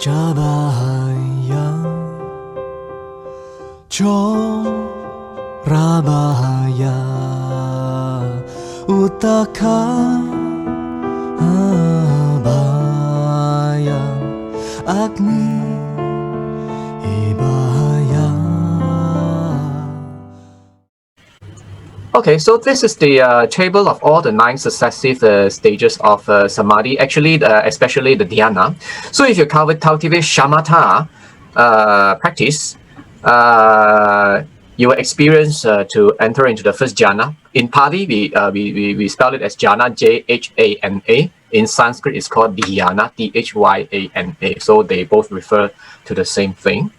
Jabahaya Chorabahaya Utaka Abaya Agni Ibaya. Okay, so this is the table of all the 9 successive stages of Samadhi, actually, especially the dhyana. So if you cultivate shamatha practice, you will experience to enter into the first jhana. In Pali, we spell it as jhana, Jhana. In Sanskrit, it's called dhyana, Dhyana. So they both refer to the same thing.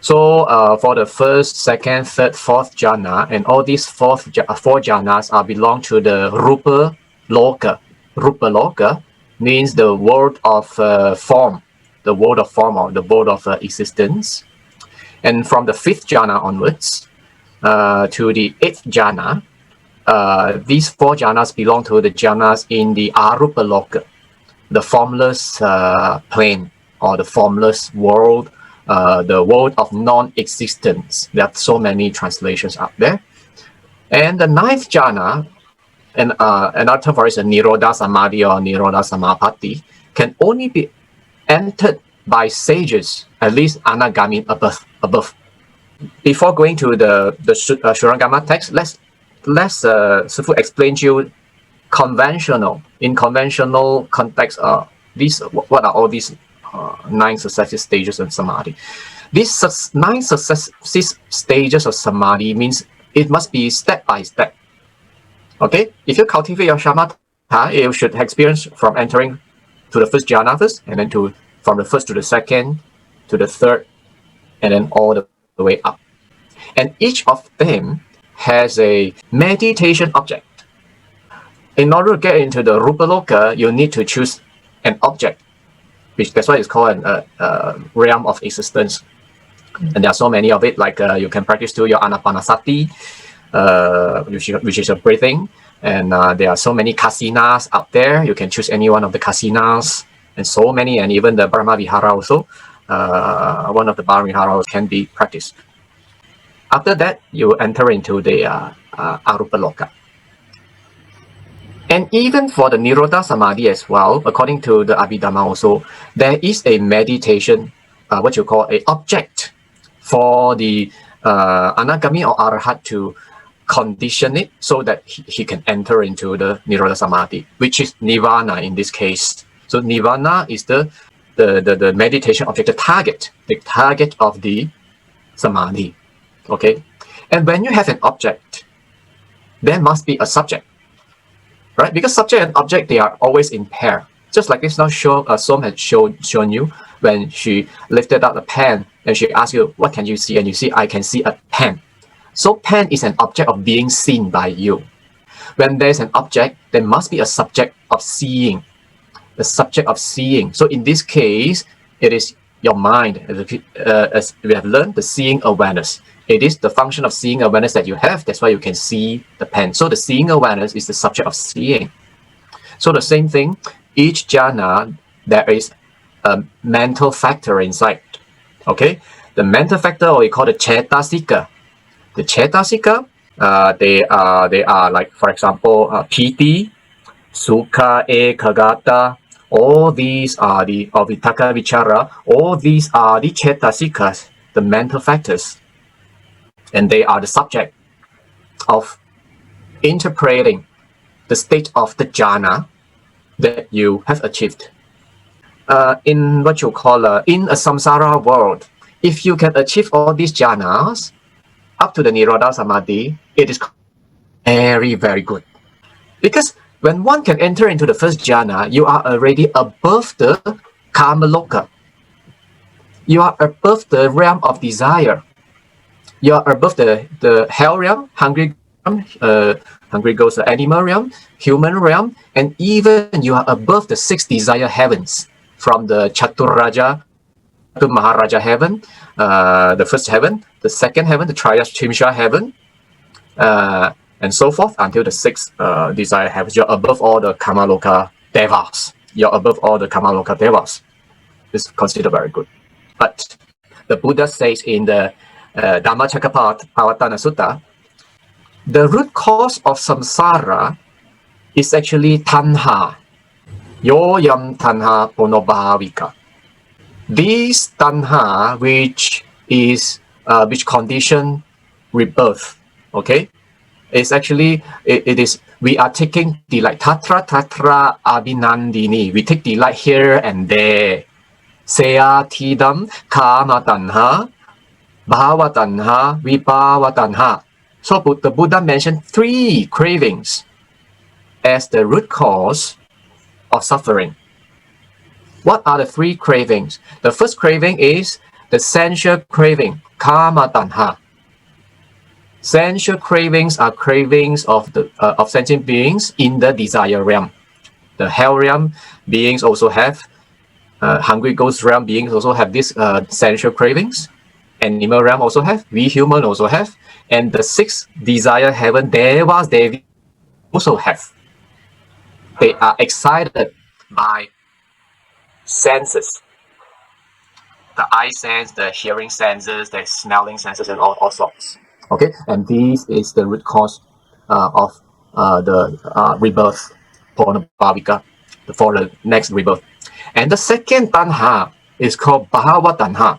So for the first, second, third, fourth jhana, and all these four jhanas belong to the Rupa Loka. Rupa Loka means the world of form, the world of form or the world of existence. And from the 5th jhana onwards to the 8th jhana, these 4 jhanas belong to the jhanas in the Arupa Loka, the formless plane or the formless world. The world of non-existence. There are so many translations out there. And the 9th jhana, and another term for it is a Nero Da Samadhi or Nero Da Samadhi, can only be entered by sages, at least anagami above. Before going to the Shurangama text, let's Sifu explain to you in conventional context. What are all these 9 successive stages of Samadhi? These 9 successive stages of Samadhi means it must be step by step. Okay, if you cultivate your shamatha, you should experience from entering to the first jhana first, and then from the first to the second, to the third, and then all the way up. And each of them has a meditation object. In order to get into the Rupa Loka, you need to choose an object, which that's why it's called a realm of existence. And there are so many of it, like you can practice to your anapanasati, which is a breathing. And there are so many kasinas out there. You can choose any one of the kasinas, and so many, and even the Brahma Vihara also. One of the Brahma Viharas can be practiced. After that, you enter into the Arupa Loka. And even for the Nirodha Samadhi as well, according to the Abhidhamma also, there is a meditation, what you call a object for the Anagami or Arahat to condition it so that he can enter into the Nirodha Samadhi, which is Nirvana in this case. So Nirvana is the meditation object, the target of the Samadhi. Okay? And when you have an object, there must be a subject. Right? Because subject and object, they are always in pair. Just like this now, Som had shown you when she lifted up a pen and she asked you, what can you see? And you see, I can see a pen. So pen is an object of being seen by you. When there's an object, there must be a subject of seeing. The subject of seeing. So in this case, it is your mind, as we have learned, the seeing awareness. It is the function of seeing awareness that you have. That's why you can see the pen. So the seeing awareness is the subject of seeing. So the same thing, each jhana, there is a mental factor inside. Okay? The mental factor, or we call it Cetasika. The Cetasika, they are like, for example, Piti, Sukha, Ekagata. All these are the Vitaka Vichara. All these are the Cetasikas, the mental factors. And they are the subject of interpreting the state of the jhana that you have achieved. In what you call in a samsara world, if you can achieve all these jhanas up to the Nirodha Samadhi, it is very, very good. Because when one can enter into the first jhana, you are already above the Kamaloka. You are above the realm of desire. You are above the hell realm, hungry goes the animal realm, human realm, and even you are above the 6 desire heavens, from the Chaturraja to Maharaja heaven, the first heaven, the second heaven, the Triyashtimsha heaven, and so forth until the 6 desire heavens. You're above all the Kamaloka Devas. You're above all the Kamaloka Devas. is considered very good. But the Buddha says in the Dhammacakkappavattana Sutta, the root cause of samsara is actually tanha. Yoyam tanha ponobhavika. This tanha, which condition rebirth, okay, is actually, it is, we are taking delight. Tatra tatra abhinandini. We take delight here and there. Seya tidam kama tanha, bhava tanha, vibhava tanha. So the Buddha mentioned 3 cravings as the root cause of suffering. What are the 3 cravings? The first craving is the sensual craving, kama tanha. Sensual cravings are cravings of the of sentient beings in the desire realm. The hell realm beings also have, hungry ghost realm beings also have these sensual cravings. Animal realm also have, we human also have, and the 6th desire heaven, devas, devi, also have. They are excited by senses. The eye sense, the hearing senses, the smelling senses, and all sorts. Okay, and this is the root cause of the rebirth, ponabhavika, for the next rebirth. And the second tanha is called bhava tanha.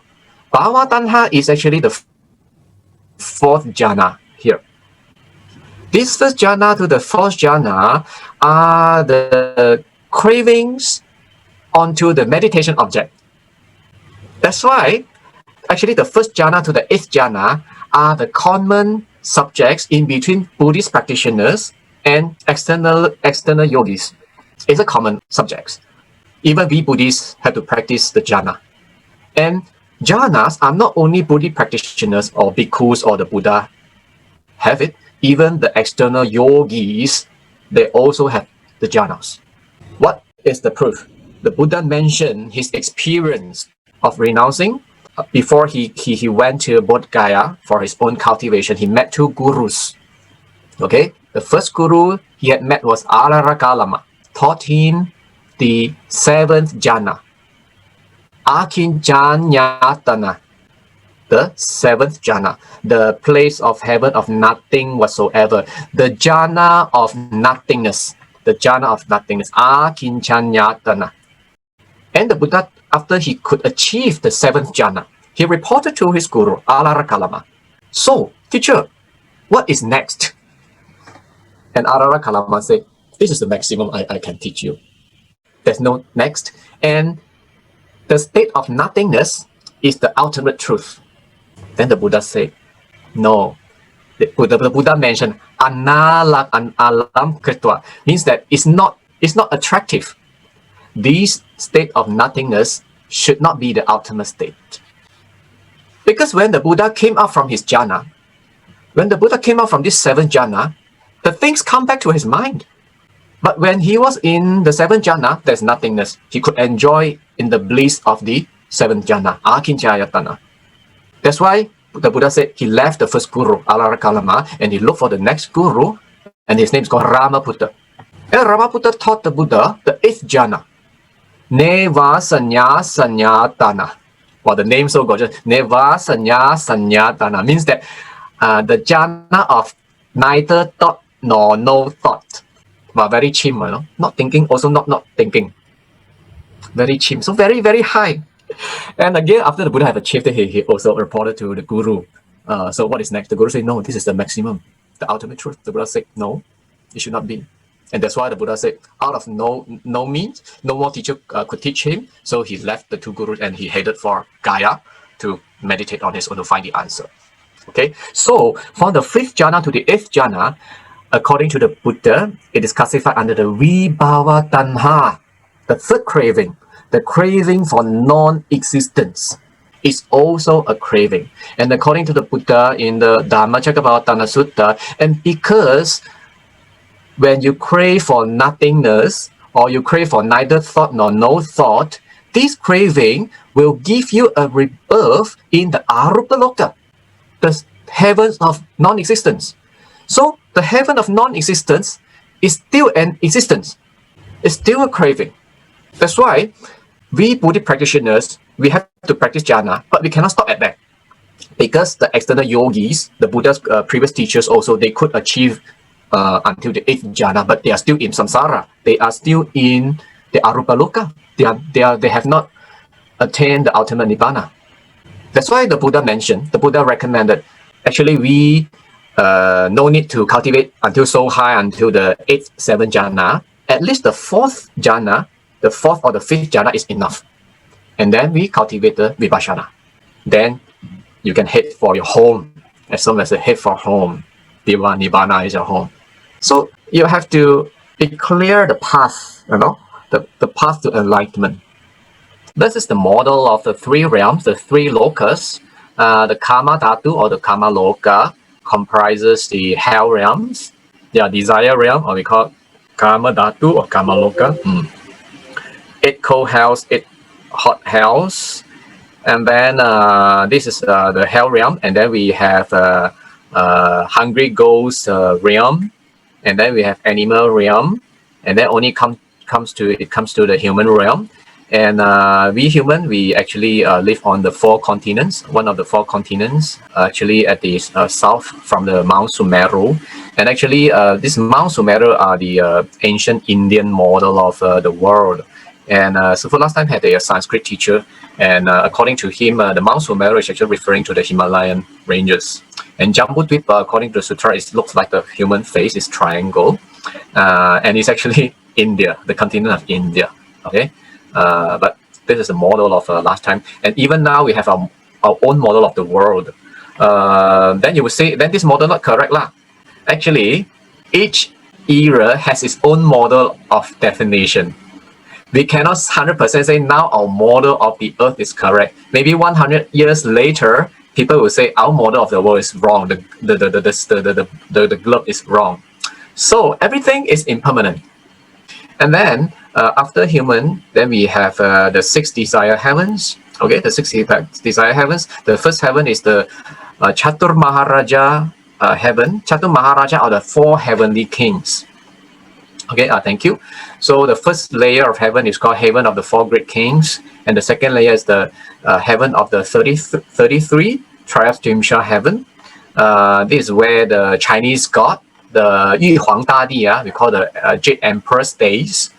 Bhava tanha is actually the 4th jhana here. This 1st jhana to the 4th jhana are the cravings onto the meditation object. That's why actually the 1st jhana to the 8th jhana are the common subjects in between Buddhist practitioners and external yogis. It's a common subject. Even we Buddhists have to practice the jhana. And jhanas are not only Buddhist practitioners or bhikkhus or the Buddha have it. Even the external yogis, they also have the jhanas. What is the proof? The Buddha mentioned his experience of renouncing. Before he went to Bodh Gaya for his own cultivation, he met 2 gurus. Okay, the first guru he had met was Alarakalama, taught him the 7th jhana, Akinchanyatana, the 7th jhana, the place of heaven of nothing whatsoever, the jhana of nothingness, Akinchanyatana. And the Buddha, after he could achieve the 7th jhana, he reported to his guru, Alarakalama, "So, teacher, what is next?" And Alarakalama said, "This is the maximum I can teach you. There's no next." And the state of nothingness is the ultimate truth. Then the Buddha said, "No." The Buddha mentioned analak and alam kritva, means that it's not attractive. This state of nothingness should not be the ultimate state. Because when the Buddha came out from his jhana, when the Buddha came out from this 7th jhana, the things come back to his mind. But when he was in the 7th jhana, there's nothingness. He could enjoy in the bliss of the 7th jhana, Akinchayatana. That's why the Buddha said he left the first guru, Alarakalama, and he looked for the next guru, and his name is called Ramaputta. And Ramaputta taught the Buddha the 8th jhana, Neva Sanya Sanyatana. Well, the name so gorgeous. Neva Sanya Sanyatana means that the jhana of neither thought nor no thought. Well, very chim, you know? Not thinking, also not thinking. Very chim. So very, very high. And again, after the Buddha had achieved it, he also reported to the guru. So what is next? The guru said, "No, this is the maximum, the ultimate truth." The Buddha said, "No, it should not be." And that's why the Buddha said, out of no means, no more teacher could teach him. So he left the 2 gurus and he headed for Gaya to meditate on his own to find the answer. Okay, so from the 5th jhana to the 8th jhana, according to the Buddha, it is classified under the Vibhava Tanha, the 3rd craving, the craving for non-existence. Is also a craving. And according to the Buddha in the Dhammacakkappavattana Sutta, and because when you crave for nothingness, or you crave for neither thought nor no thought, this craving will give you a rebirth in the Arupaloka, the heavens of non-existence. So the heaven of non-existence is still an existence. It's still a craving. That's why we Buddhist practitioners, we have to practice jhana, but we cannot stop at that. Because the external yogis, the Buddha's previous teachers also, they could achieve until the 8th jhana, but they are still in samsara. They are still in the arupa loka. They have not attained the ultimate nibbana. That's why the Buddha recommended, actually we no need to cultivate until so high until the 8th, 7th jhana. At least the 4th jhana, the 4th or the 5th jhana is enough. And then we cultivate the vipassana. Then you can head for your home. As long as you head for home, nibbana is your home. So you have to be clear the path, the path to enlightenment. This is the model of the 3 realms, the 3 lokas. The Kama Dhatu or the Kama Loka comprises the hell realms, the desire realm, or we call it Kama Dhatu or Kama Loka. 8 cold hells, 8 hot hells. And then this is the hell realm. And then we have hungry ghost realm. And then we have animal realm. And then only comes to the human realm. And we human, we actually live on the 4 continents. One of the 4 continents, actually at the south from the Mount Sumeru. And actually, this Mount Sumeru are the ancient Indian model of the world. And Sufu last time had a Sanskrit teacher. And according to him, the Mount Sumeru is actually referring to the Himalayan ranges. And Jambudvipa, according to the sutra, it looks like the human face is triangle. And it's actually India, the continent of India. Okay. But this is a model of last time, and even now we have our own model of the world. Then you would say, then this model not correct lah. Actually, each era has its own model of definition. We cannot 100% say now our model of the earth is correct. Maybe 100 years later, people will say our model of the world is wrong. The globe is wrong. So everything is impermanent. And then after human, then we have the 6 desire heavens. Okay, the 6 desire heavens. The first heaven is the Chatur Maharaja heaven. Chatur Maharaja are the 4 heavenly kings. Okay, thank you. So the first layer of heaven is called heaven of the 4 great kings. And the second layer is the heaven of the 33 Triumphal heaven. This is where the Chinese god, the Yu Huang Dadi, we call the Jade Emperor stays.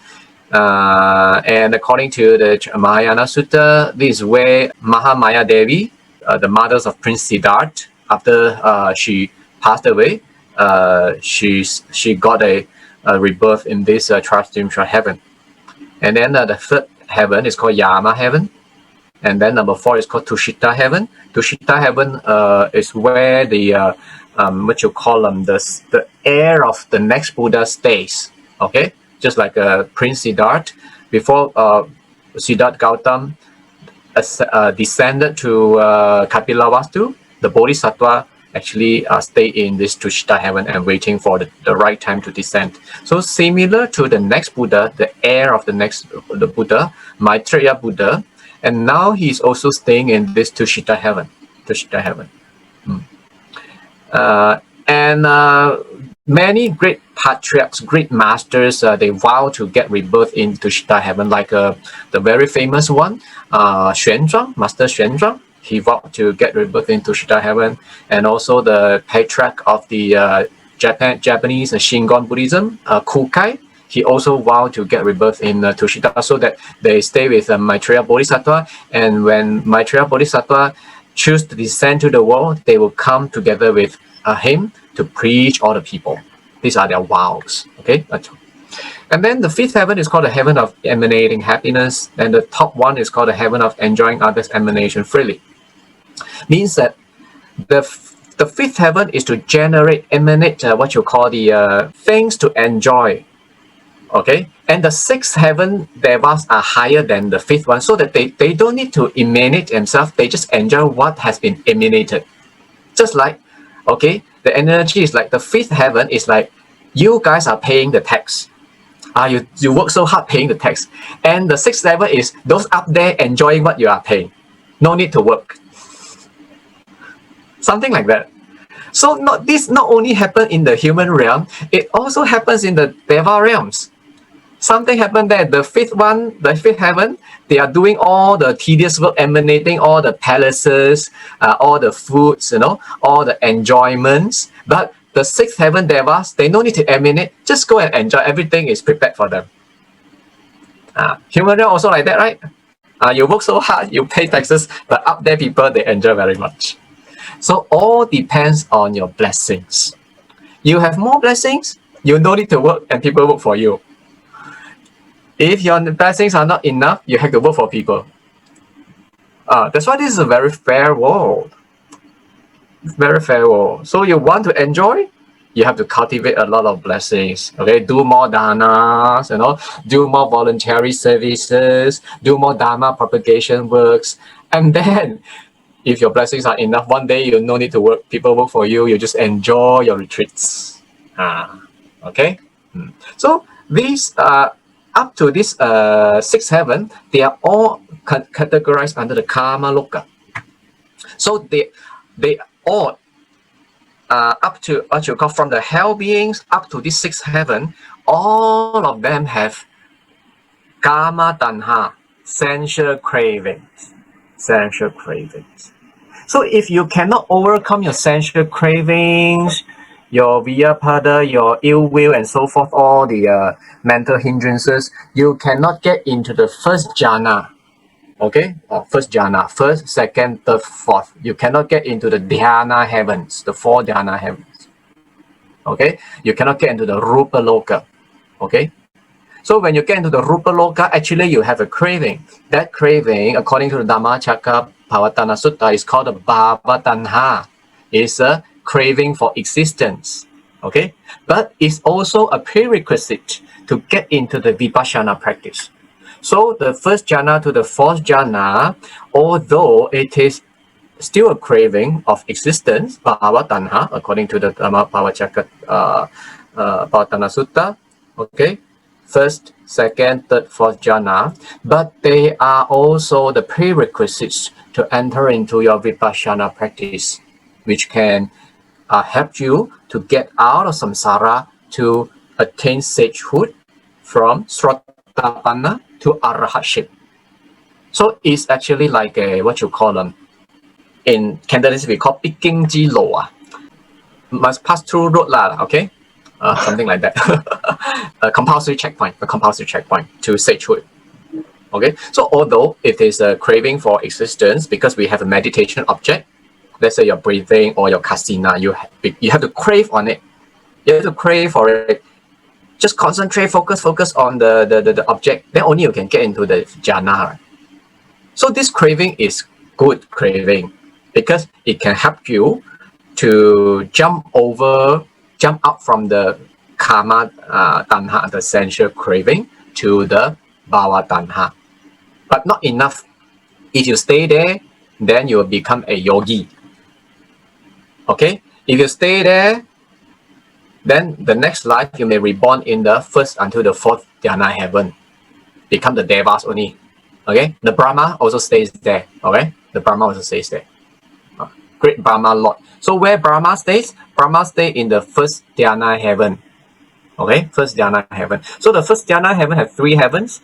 And according to the Mahayana Sutta, this is where Mahamaya Devi, the mothers of Prince Siddhartha, after she passed away, she got a rebirth in this Triumphal heaven. And then the 3rd heaven is called Yama heaven. And then number 4 is called Tushita Heaven. Tushita Heaven is where the what you call them, the heir of the next Buddha stays. Okay, just like Prince Siddhartha, before Siddhartha Gautam descended to Kapilavastu, the Bodhisattva actually stay in this Tushita Heaven and waiting for the right time to descend. So similar to the next Buddha, the heir of the Buddha, Maitreya Buddha, and now he's also staying in this Tushita Heaven. Tushita Heaven. Many great patriarchs, great masters, they vow to get rebirth in Tushita Heaven, like the very famous one, Xuanzang, Master Xuanzang. He vowed to get rebirth in Tushita Heaven, and also the patriarch of the Japanese Shingon Buddhism, Kukai. He also vowed to get rebirth in Tushita, so that they stay with Maitreya Bodhisattva, and when Maitreya Bodhisattva choose to descend to the world, they will come together with him to preach all the people. These are their vows. Okay. And then the 5th heaven is called the heaven of emanating happiness, and the top one is called the heaven of enjoying others' emanation freely. Means that the 5th heaven is to emanate what you call the things to enjoy. Okay, and the 6th heaven devas are higher than the 5th one, so that they don't need to emanate themselves, they just enjoy what has been emanated. Just like, okay, the energy is like the 5th heaven is like you guys are paying the tax. You work so hard paying the tax. And the 6th level is those up there enjoying what you are paying. No need to work. Something like that. So this not only happens in the human realm, it also happens in the Deva realms. something happened there. The fifth heaven, they are doing all the tedious work, emanating all the palaces, all the foods, all the enjoyments. But the sixth heaven devas, they no need to emanate. Just go and enjoy. Everything is prepared for them. Human realm also like that, right? You work so hard, you pay taxes, but up there people, they enjoy very much. So all depends on your blessings. You have more blessings, you no need to work and people work for you. If your blessings are not enough, you have to work for people. That's why this is a very fair world. Very fair world. So you want to enjoy, you have to cultivate a lot of blessings. Okay, do more danas, do more voluntary services, do more dharma propagation works, and then if your blessings are enough, one day you no need to work, people work for you, you just enjoy your retreats. Okay? So these up to this sixth heaven, they are all categorized under the karma loka. So they all up to what you call from the hell beings up to this sixth heaven, all of them have karma tanha, sensual cravings. Sensual cravings. So if you cannot overcome your sensual cravings, your vyapada, your ill will, and so forth, all the mental hindrances, you cannot get into the first jhana. Okay, first jhana, first, second, third, fourth. You cannot get into the dhyana heavens, the four dhyana heavens. Okay, you cannot get into the rupa loka. Okay, so when you get into the rupa loka, actually you have a craving. That craving, according to the Dhammacakka Pavattana Sutta, is called a bhava tanha. It's a craving for existence. Okay, but it's also a prerequisite to get into the vipassana practice. So the first jhana to the fourth jhana, although it is still a craving of existence, bhava tanha, according to the Dhammacakka Pavattana Sutta, okay, first, second, third, fourth jhana, but they are also the prerequisites to enter into your vipassana practice, which can help you to get out of samsara to attain sagehood from srotapanna to arahatship. So it's actually like a, what you call them, in Cantonese we call picking ji lo. Must pass through road lah, okay? Something like that. a compulsory checkpoint to sagehood. Okay, so although it is a craving for existence, because we have a meditation object, let's say your breathing or your kasina, you have to crave on it. You have to crave for it. Just concentrate, focus on the object. Then only you can get into the jhana. So this craving is good craving because it can help you to jump out from the karma tanha, the sensual craving, to the bhava tanha. But not enough. If you stay there, then you will become a yogi. Okay? If you stay there, then the next life you may reborn in the first until the fourth dhyana heaven. Become the devas only. Okay? The Brahma also stays there. Okay? The Brahma also stays there. Great Brahma Lord. So where Brahma stays? Brahma stays in the first dhyana heaven. Okay? First dhyana heaven. So the first dhyana heaven has three heavens.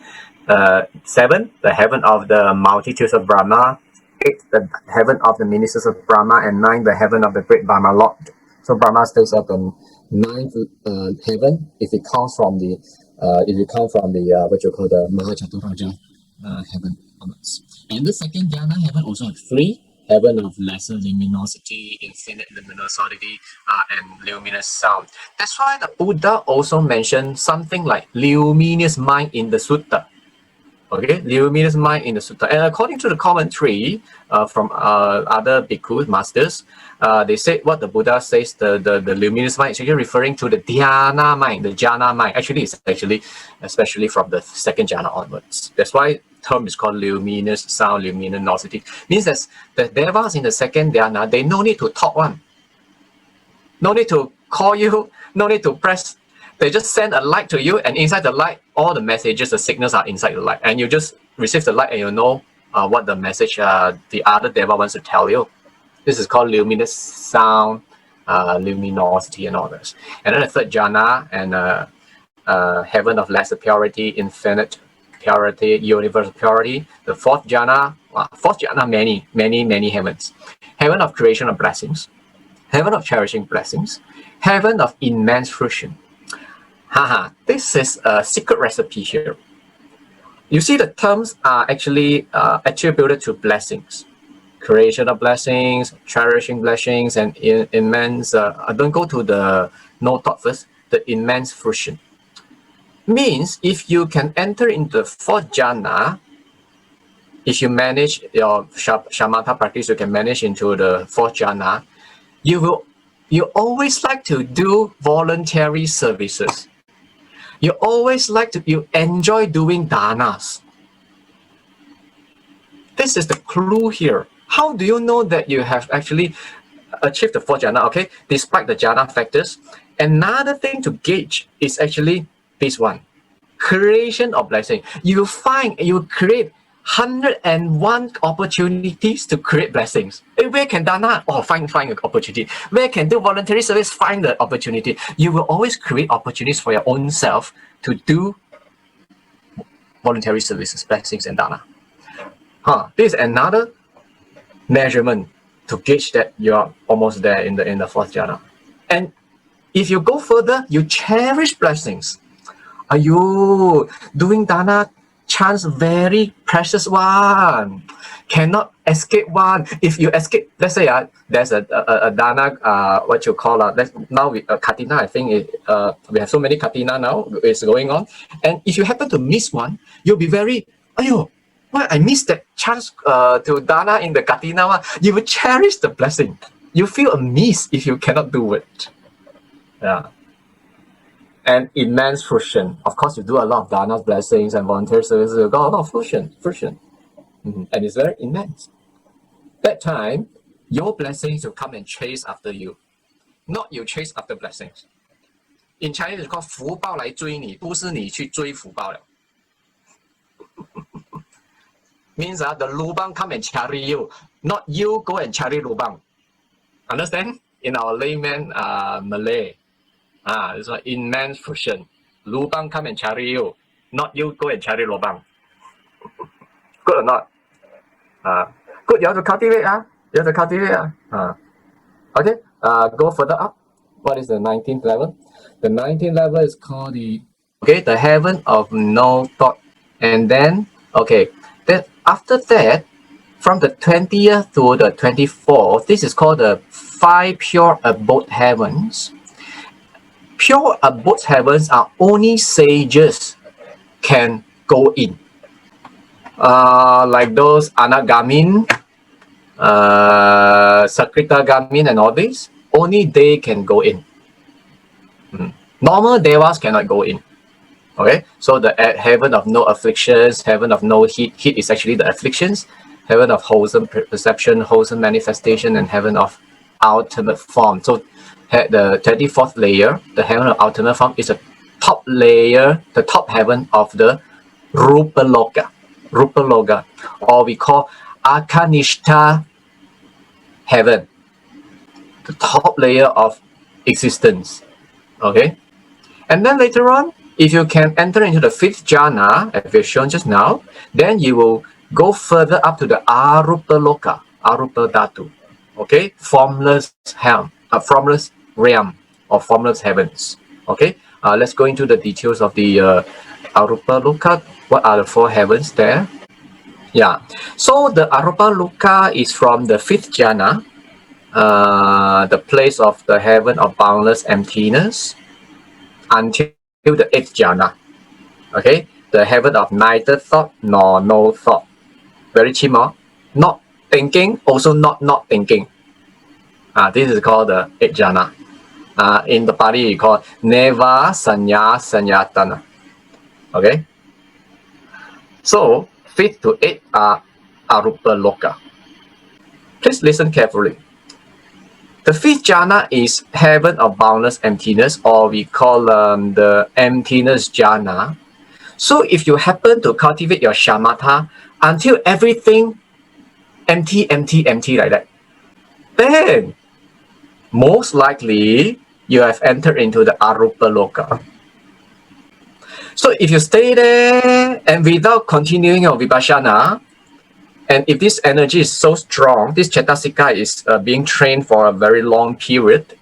7, the heaven of the multitudes of Brahma. 8, the heaven of the ministers of Brahma. And 9, the heaven of the great Brahma Lord. So Brahma stays at the 9th heaven if it comes from the what you call the Mahachaturaja heaven. And the second dhyana heaven also has 3. Heaven of lesser luminosity, infinite luminosity, and luminous sound. That's why the Buddha also mentioned something like luminous mind in the sutta. Okay, luminous mind in the sutta. And according to the commentary from other bhikkhu masters, they say what the Buddha says, the luminous mind is actually referring to the dhyana mind, the jhana mind. Actually, it's especially from the second jhana onwards. That's why term is called luminous sound, luminosity. Means that the devas in the second dhyana, they no need to talk one. No need to call you, no need to press. They just send a light to you, and inside the light, all the messages, the signals are inside the light. And you just receive the light and you know what the message the other deva wants to tell you. This is called luminous sound, luminosity, and all this. And then the third jhana, and heaven of lesser purity, infinite purity, universal purity. The fourth jhana, many heavens. Heaven of creation of blessings, heaven of cherishing blessings, heaven of immense fruition. This is a secret recipe here. You see, the terms are actually attributed to blessings. Creation of blessings, cherishing blessings, and immense. Don't go to the no thought first. The immense fruition means if you can enter into the fourth jhana, if you manage your shamatha practice, you can manage into the fourth jhana. You always like to do voluntary services. You enjoy doing danas. This is the clue here. How do you know that you have actually achieved the fourth jhana? Okay, despite the jhana factors. Another thing to gauge is actually this one. Creation of blessing. You create 101 opportunities to create blessings. Where can dana? Find an opportunity. Where can do voluntary service? Find the opportunity. You will always create opportunities for your own self to do voluntary services, blessings, and dana. This is another measurement to gauge that you are almost there in the fourth jhana. And if you go further, you cherish blessings. Are you doing dana? Chance very precious one, cannot escape one. If you escape, let's say there's a dana, what you call now katina. I think we have so many katina now. It's going on, and if you happen to miss one, you'll be very why I missed that chance to dana in the katina one. You will cherish the blessing. You feel a miss if you cannot do it. Yeah. And immense fruition. Of course, you do a lot of danas, blessings, and volunteer services. You got a lot of fruition. And it's very immense. That time, your blessings will come and chase after you, not you chase after blessings. In Chinese, it's called 福报来追你，不是你去追福报了。Means the lubang come and carry you, not you go and carry lubang. Understand? In our layman Malay. It's an immense fruition. Lubang come and carry you, not you go and carry lubang. Good or not? Good. You have to cultivate. Okay. Go further up. What is the 19th level? The 19th level is called the heaven of no thought. And then then after that, from the 20th to the 24th, this is called the 5 pure abode heavens. Pure abode heavens are only sages can go in. Like those Anagamin, Sakritagamin, and all these, only they can go in. Normal devas cannot go in. Okay, so the heaven of no afflictions, heaven of no heat. Heat is actually the afflictions. Heaven of wholesome perception, wholesome manifestation, and heaven of ultimate form. So the 34th layer, the heaven of ultimate form, is a top layer, the top heaven of the Rupa Loka, or we call Akanishta heaven, the top layer of existence. Okay, and then later on, if you can enter into the 5th jhana, as we've shown just now, then you will go further up to the Arupa Loka, Arupa Dhatu. Okay, formless realm or formless heavens. Okay, let's go into the details of the Arupa Loka. What are the 4 heavens there? Yeah, so the Arupa Loka is from the 5th jhana, the place of the heaven of boundless emptiness, until the 8th jhana. Okay, the heaven of neither thought nor no thought. Very chimo, not thinking, also not thinking. This is called the 8th jhana. In the Pali, we call Neva Sanya Sanyatana. Okay? So, 5th to 8th are Arupa Loka. Please listen carefully. The 5th jhana is heaven of boundless emptiness, or we call the Emptiness Jana. So, if you happen to cultivate your shamatha until everything empty like that, then most likely you have entered into the Arupa Loka. So if you stay there and without continuing your vipassana, and if this energy is so strong, this cetasika is being trained for a very long period,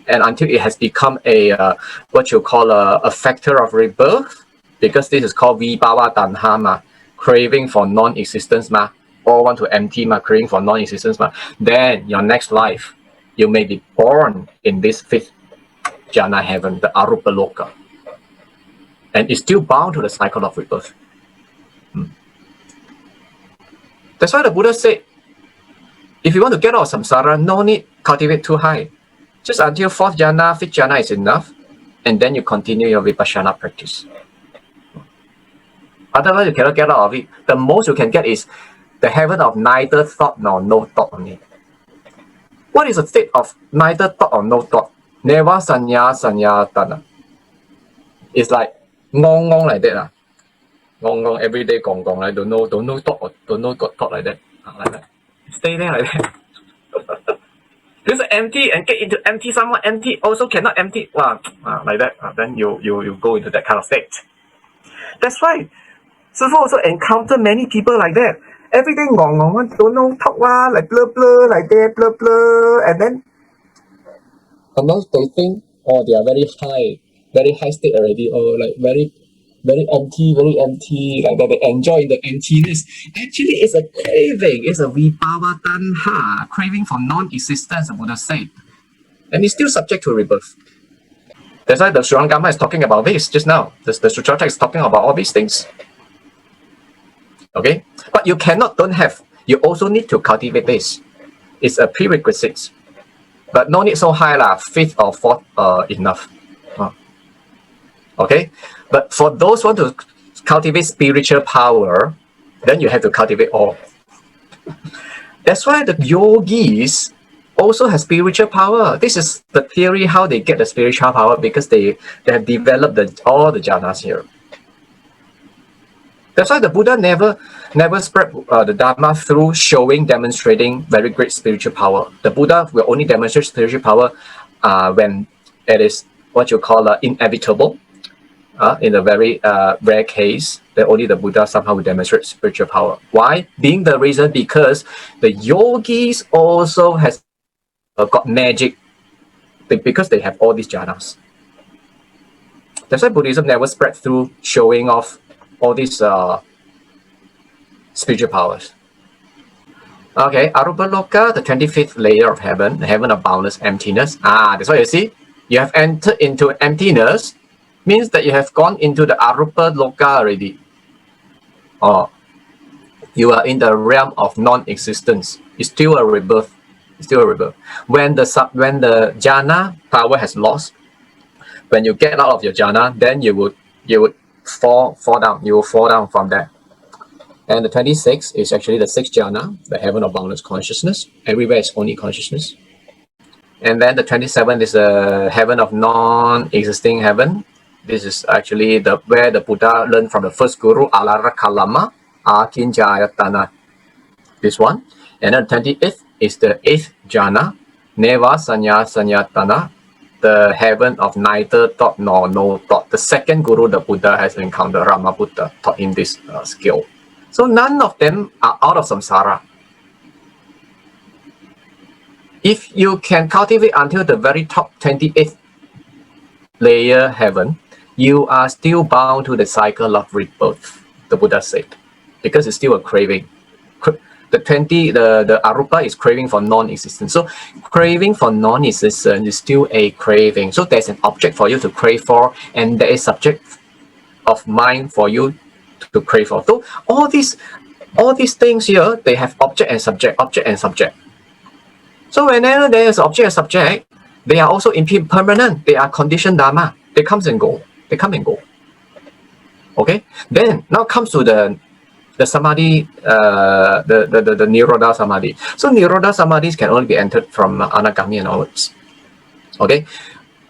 and until it has become a what you call a factor of rebirth, because this is called vibhava tanha ma, craving for non-existence ma, or want to empty ma, craving for non-existence ma, then your next life, you may be born in this fifth jhana heaven, the arupa loka, and it's still bound to the cycle of rebirth. That's why the Buddha said, if you want to get out of samsara, no need cultivate too high. Just until fourth jhana, fifth jhana is enough, and then you continue your vipassana practice. Otherwise, you cannot get out of it. The most you can get is the heaven of neither thought nor no thought only. What is the state of neither thought or no thought? Neva sanya sanyatana. It's like ngong ngong like that. Ngong ngong every day gong gong. Like don't know thought or don't know got thought like that. Like that. Stay there like that. This is empty and get into empty, someone empty also cannot empty. Wow, like that. Then you go into that kind of state. That's why Sư Phụ also encounter many people like that. Every day ngong ngong, don't know talk like blur blur like that, blur blur, and then sometimes they think, oh, they are very high state already, or like very empty, like that. They enjoy the emptiness. Actually, it's a craving. It's a vibhava tanha, craving for non-existence, the Buddha said. And it's still subject to rebirth. That's why the Shurangama is talking about this just now. The Successive is talking about all these things. Okay? But you cannot don't have. You also need to cultivate this. It's a prerequisite. But no need so high lah. Fifth or fourth enough. Okay? But for those who want to cultivate spiritual power, then you have to cultivate all. That's why the yogis also have spiritual power. This is the theory how they get the spiritual power, because they have developed all the jhanas here. That's why the Buddha never spread the Dharma through demonstrating very great spiritual power. The Buddha will only demonstrate spiritual power when it is what you call inevitable. In a very rare case, that only the Buddha somehow will demonstrate spiritual power. Why? Being the reason because the yogis also has got magic, because they have all these jhanas. That's why Buddhism never spread through showing off all these spiritual powers. Okay, Arupa Loka, the 25th layer of heaven, the heaven of boundless emptiness. That's what you see. You have entered into emptiness, means that you have gone into the Arupa Loka already. Or you are in the realm of non-existence. It's still a rebirth. When the jhana power has lost, when you get out of your jhana, then you would fall down. You will fall down from there. And the 26th is actually the 6th jhana, the heaven of boundless consciousness. Everywhere is only consciousness. And then the 27th is the heaven of non-existing heaven. This is actually where the Buddha learned from the first guru, Alara Kalama, Akinjayatana. This one. And then 28th is the 8th jhana, Neva Sanya Sanyatana, the heaven of neither thought nor no thought. The second guru the Buddha has encountered, Rama Buddha, taught him this skill. So none of them are out of samsara. If you can cultivate until the very top 28th layer heaven, you are still bound to the cycle of rebirth, the Buddha said, because it's still a craving. The Arupa is craving for non-existence. So craving for non-existence is still a craving. So there's an object for you to crave for, and there is subject of mind for you to crave for. So all these things here, they have object and subject. So whenever there is object and subject, they are also impermanent. They are conditioned dharma. They come and go. Okay. Then now comes to the samadhi, the Nero Da Samadhi. So Nero Da Samadhis can only be entered from Anagami and onwards. Okay,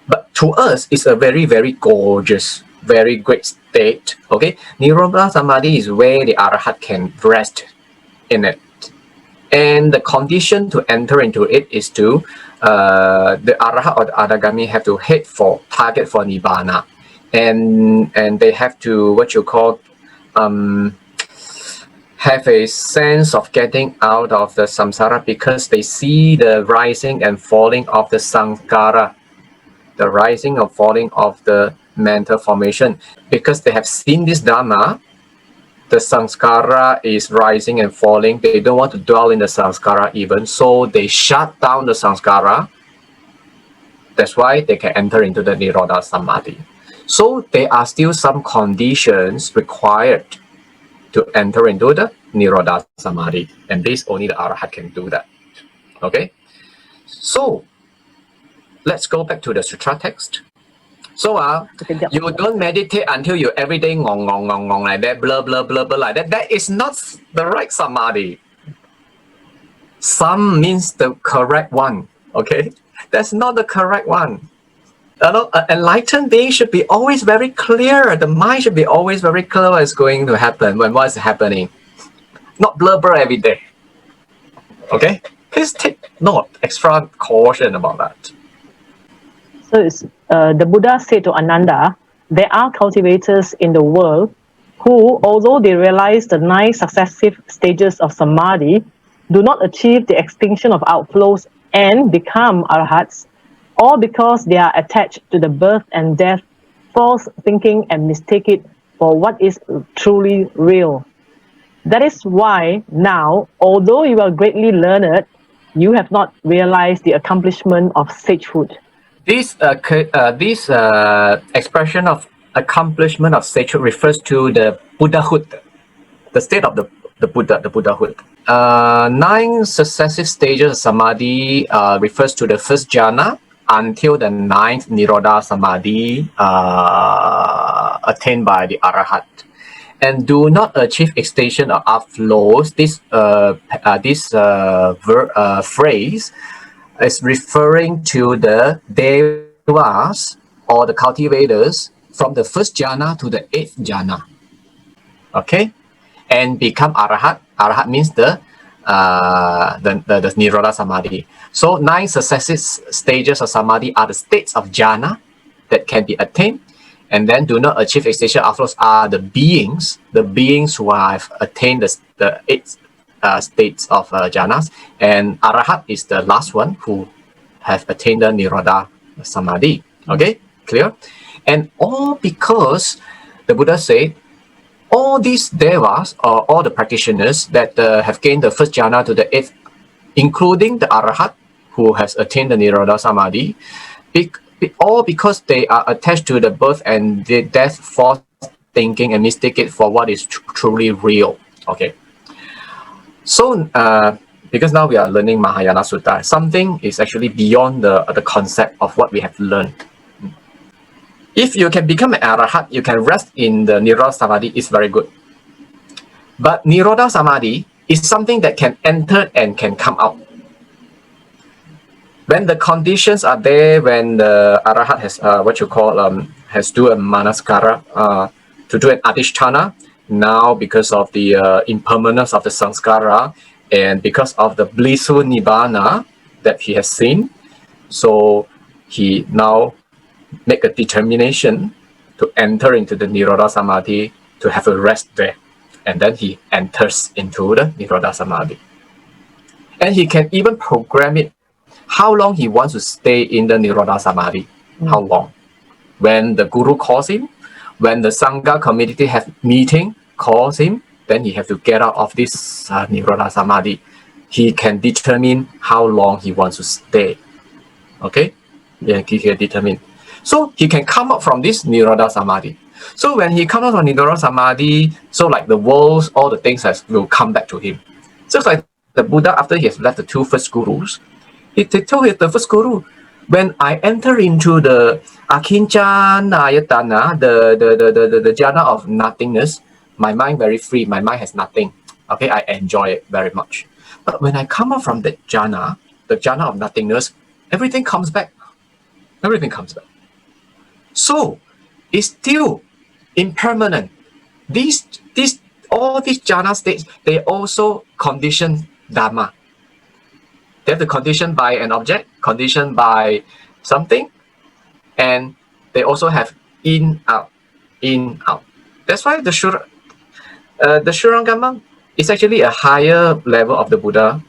but to us, it's a very, very gorgeous, very great state. Okay, Nero Da Samadhi is where the Arahat can rest in it. And the condition to enter into it is to the Arahat or the Anagami have to target for Nibbana. and they have to what you call have a sense of getting out of the samsara because they see the rising and falling of the sanskara, the rising or falling of the mental formation. Because they have seen this dharma, the sanskara is rising and falling. They don't want to dwell in the sanskara even, so they shut down the sanskara. That's why they can enter into the Nero Da Samadhi. So there are still some conditions required to enter into the Nero Da Samadhi, and this only the Arahat can do that. Okay, so let's go back to the sutra text. So you don't meditate until you every day ngong like that, blah blah blah blah like that. That is not the right samadhi. Some means the correct one. Okay, that's not the correct one. Enlightened being should be always very clear. The mind should be always very clear what is going to happen when what is happening. Not blur every day. Okay, please take note, extra caution about that. So the Buddha said to Ananda, there are cultivators in the world who, although they realize the 9 successive stages of samadhi, do not achieve the extinction of outflows and become arahats, all because they are attached to the birth and death, false thinking, and mistake it for what is truly real. That is why now, although you are greatly learned, you have not realized the accomplishment of sagehood. This expression of accomplishment of sagehood refers to the Buddhahood, the state of the Buddhahood. 9 successive stages of samadhi refers to the first jhana until the 9th Nirodha Samadhi attained by the Arahat, and do not achieve extinction of outflows. This phrase is referring to the devas or the cultivators from the first jhana to the 8th jhana. Okay, and become arahat. Arahat means the Nirodha Samadhi. So 9 successive stages of samadhi are the states of jhana that can be attained, and then do not achieve extinction outflows are the beings who have attained the 8 states of jhanas, and arahat is the last one who have attained the Nirodha Samadhi. Okay, clear? And all because the Buddha said all these devas or all the practitioners that have gained the first jhana to the 8th, including the arahat who has attained the Nirodha Samadhi, all because they are attached to the birth and the death, false thinking, and mistake it for what is truly real. Okay. So, because now we are learning Mahayana Sutta, something is actually beyond the concept of what we have learned. If you can become an arahat, you can rest in the Nirodha Samadhi, is very good. But Nirodha Samadhi is something that can enter and can come out. When the conditions are there, when the arahat has has do a manaskara, to do an adhisthana, now because of the impermanence of the samskara and because of the blissful nibbana that he has seen, so he now make a determination to enter into the Nirodha Samadhi, to have a rest there, and then he enters into the Nirodha Samadhi. And he can even program it how long he wants to stay in the Nirodha Samadhi. How long? When the Guru calls him, when the Sangha community have meeting, calls him, then he have to get out of this Nirodha Samadhi. He can determine how long he wants to stay. Okay? Yeah, he can determine. So he can come up from this Nirodha Samadhi. So when he comes out from Nirodha Samadhi, so like the world, all the things will come back to him. Just like the Buddha, after he has left the 2 first gurus, he told the first guru, when I enter into the Akinchana-ayatana, the jhana of nothingness, my mind very free, my mind has nothing. Okay, I enjoy it very much. But when I come out from that jhana, the jhana of nothingness, everything comes back. Everything comes back. So it's still impermanent. All these jhana states, they also condition dharma. They have to condition by an object, conditioned by something, and they also have in, out, in, out. That's why the Shurangama is actually a higher level of the Buddha.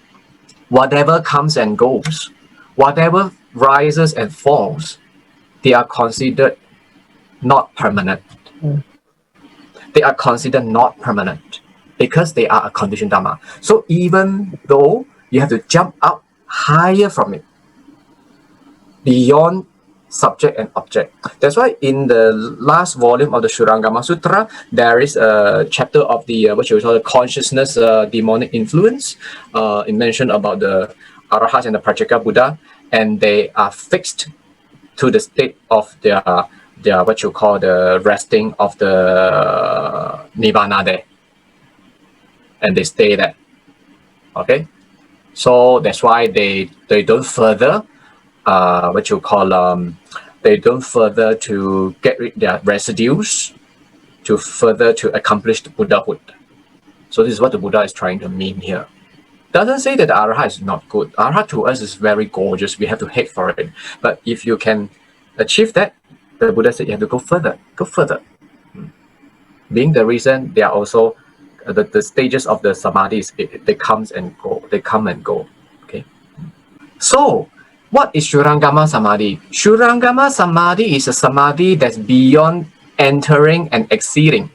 Whatever comes and goes, whatever rises and falls, they are considered not permanent. They are considered not permanent because they are a conditioned Dharma. So even though you have to jump up higher from it, beyond subject and object. That's why in the last volume of the Shurangama Sutra, there is a chapter of the what you call the consciousness demonic influence. It mentioned about the Arahats and the Pratyeka Buddha, and they are fixed to the state of their what you call the resting of the Nibbana there, and they stay there. Okay, so that's why they don't further what you call they don't further to get rid their residues to further to accomplish the Buddhahood. So this is what the Buddha is trying to mean here. Doesn't say that the Arahat is not good. Arahat to us is very gorgeous. We have to hate for it. But if you can achieve that, the Buddha said you have to go further. Go further. Being the reason, they are also the stages of the samadhis. They comes and go. They come and go. Okay. So what is Shurangama Samadhi? Shurangama Samadhi is a samadhi that's beyond entering and exceeding,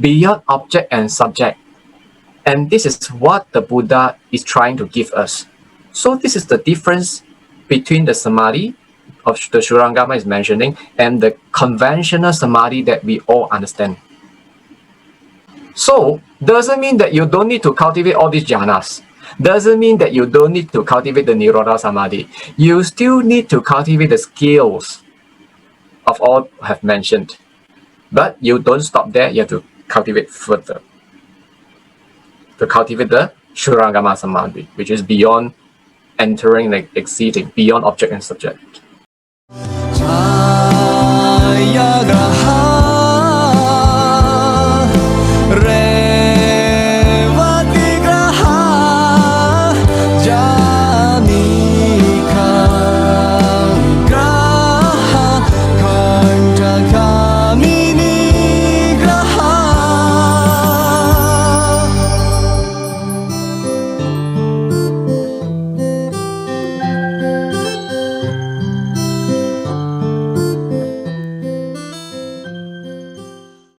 beyond object and subject. And this is what the Buddha is trying to give us. So this is the difference between the samadhi of the Shurangama is mentioning and the conventional samadhi that we all understand. So doesn't mean that you don't need to cultivate all these jhanas. Doesn't mean that you don't need to cultivate the Nero Da Samadhi. You still need to cultivate the skills of all I have mentioned. But you don't stop there, you have to cultivate further. To cultivate the Shurangama Samadhi, which is beyond entering, like exceeding, beyond object and subject. Jaya